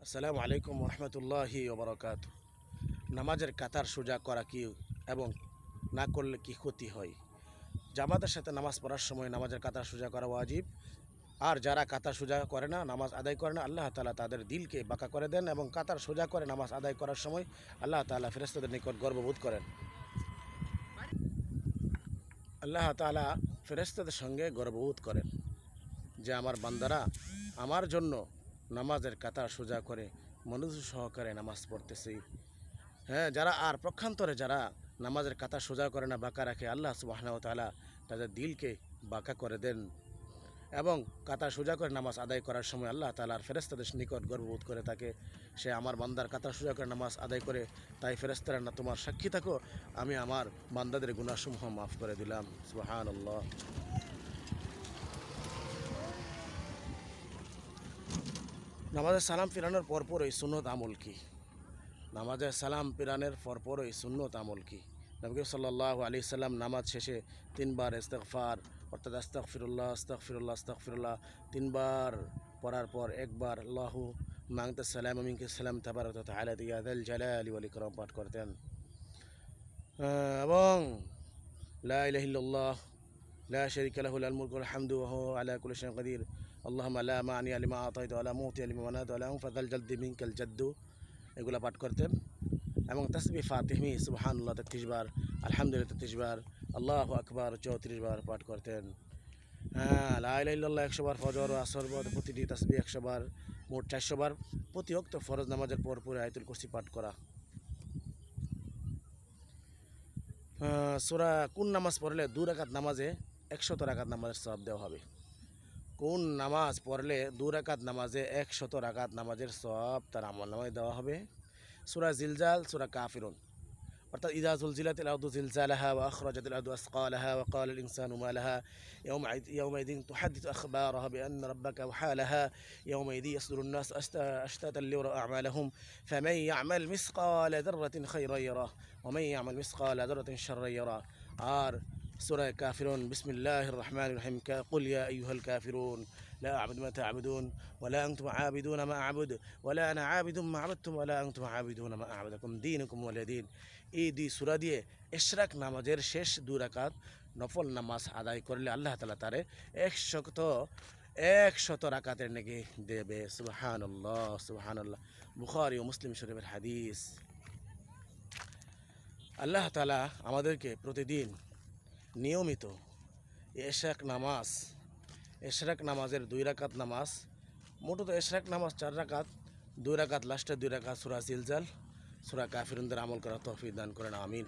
আসসালামু আলাইকুম রহমতুল্লাহি ওবরাকাত। নামাজের কাতার সোজা করা কি এবং না করলে কি ক্ষতি হয়? জামাতের সাথে নামাজ পড়ার সময় নামাজের কাতার সোজা করা ওয়াজিব। আর যারা কাতার সোজা করে না, নামাজ আদায় করে না, আল্লাহ তাআলা তাদের দিলকে বাঁকা করে দেন এবং কাতার সোজা করে নামাজ আদায় করার সময় আল্লাহ তাআলা ফেরেশতাদের নিকট গর্ববোধ করেন। আল্লাহ তাআলা ফেরেশতাদের সঙ্গে গর্ববোধ করেন যে আমার বান্দারা আমার জন্য নামাজের কাতার সোজা করে মনোযোগ সহকারে নামাজ পড়তেছে। হ্যাঁ, যারা আর পক্ষান্তরে যারা নামাজের কাতার সোজা করে না, বাঁকা রাখে, আল্লাহ সুবহানাহু ওয়া তাআলা তাদের দিলকে বাঁকা করে দেন এবং কাতার সোজা করে নামাজ আদায় করার সময় আল্লাহ তাআলার ফেরেশতাদের নিকট গর্ববোধ করে থাকে সে আমার বান্দার কাতার সোজা করে নামাজ আদায় করে, তাই ফেরেশতারা না তোমার সাক্ষী থাকো, আমি আমার বান্দাদের গুনাহসমূহ মাফ করে দিলাম। সুবহানাল্লাহ। নামাজের সালাম ফিরানোর পরপরই সুন্নত আমল কি? নামাজের সালাম ফিরানোর পরপরই সুন্নত আমল কি? নবী সাল্লাল্লাহু আলাইহি সাল্লাম নামাজ শেষে তিনবার ইস্তিগফার অর্থাৎ আস্তাগফিরুল্লাহ আস্তাগফিরুল্লাহ আস্তাগফিরুল্লাহ তিনবার পড়ার পর একবার আল্লাহু মাংতা সালাম মিনকা সালাম তাবারাক ওয়া তাআলা ইয়া যাল জালালি ওয়াল ইকরাম পাঠ করতেন এবং লা ইলাহা ইল্লাল্লাহ লা শারীকা লাহু লাল মুলকু ওয়াল হামদু ওয়া হুয়া আলা কুল্লি শাইইন কাদির আল্লাহুম্মা লা মানিয়া লিমা আতাইতা ওয়া লা মুতিয়া লিমা মানাতা ওয়া লা মুনফিযা জাদ্দি মিনকাল জাদ্দু, এগুলো পাঠ করতেন এবং তাসবিহ ফাতিহি সুবহানাল্লাহ 33 বার, আলহামদুলিল্লাহ 33 বার, আল্লাহু আকবার 34 বার পাঠ করতেন। হ্যাঁ, লা ইলাহা ইল্লাল্লাহ 100 বার, ফজর ও আসর বাদে প্রতিটি তাসবিহ 100 বার, মোট 400 বার প্রতি ওয়াক্ত ফরজ নামাজের পর পরে আয়াতুল কুরসি পাঠ করা। সূরা কোন নামাজ পড়লে 2 রাকাত নামাজে 100 রাকাত নামাজের সওয়াব দেওয়া হবে? কোন নামাজ পড়লে 2 রাকাত নামাজে 100 রাকাত নামাজের সওয়াব তার আমলনামায় দেওয়া হবে? সূরা জিলজাল, সূরা কাফিরুন। অর্থাৎ ইযা যুলজিলাতিল আরদু জিলজালাহা ওয়া আখরাজাতিল আরদু আসকালাহা ওয়া ক্বালাল ইনসানু মা লাহা ইয়াওমাইযিন তুহাদ্দিসু আখবারাহা বিআন্না রাব্বাকা আওহা লাহা ইয়াওমাইযিন ইয়াসদুরুন নাস আশতাতান লিয়ারাউ আ'মালাহুম ফামান ইয়া'মাল মিসকালা যাররাতিন খায়রান ইয়ারাহ ওয়া মান ইয়া'মাল মিসকালা যাররাতিন শাররান ইয়ারাহ। আর সূরা কাফিরুন, বিসমিল্লাহির রহমানির রহিম, কুল ইয়া আইয়ুহাল কাফিরুন লা আ'বুদু মা তা'বুদুন ওয়া লা আনতুম আ'বিদুনা মা আ'বুদু ওয়া লা আনা আ'বিদুম মা আ'বাদতুম ওয়া লা আনতুম আ'বিদুনা মা আ'বুদু লাকুম দীনুকুম ওয়ালিয়া দীন। এই 2 সূরা দিয়ে ইশরাক নামাজের শেষ 2 রাকাত নফল নামাজ আদায় করলে আল্লাহ তাআলা তারে 100 রাকাতের নেকি দেবে। সুবহানাল্লাহ সুবহানাল্লাহ। বুখারী ও মুসলিম শরীফের হাদিস। আল্লাহ তাআলা আমাদেরকে প্রতিদিন নিয়মিত এশরাক নামাজের 2 রাকাত নামাজ, মোটত এশরাক নামাজ 4 রাকাত, 2 রাকাত লাস্টে 2 রাকাত সূরা জিলজাল, সূরা কাফিরুনদের আমল করা তৌফিক দান করেন, আমিন।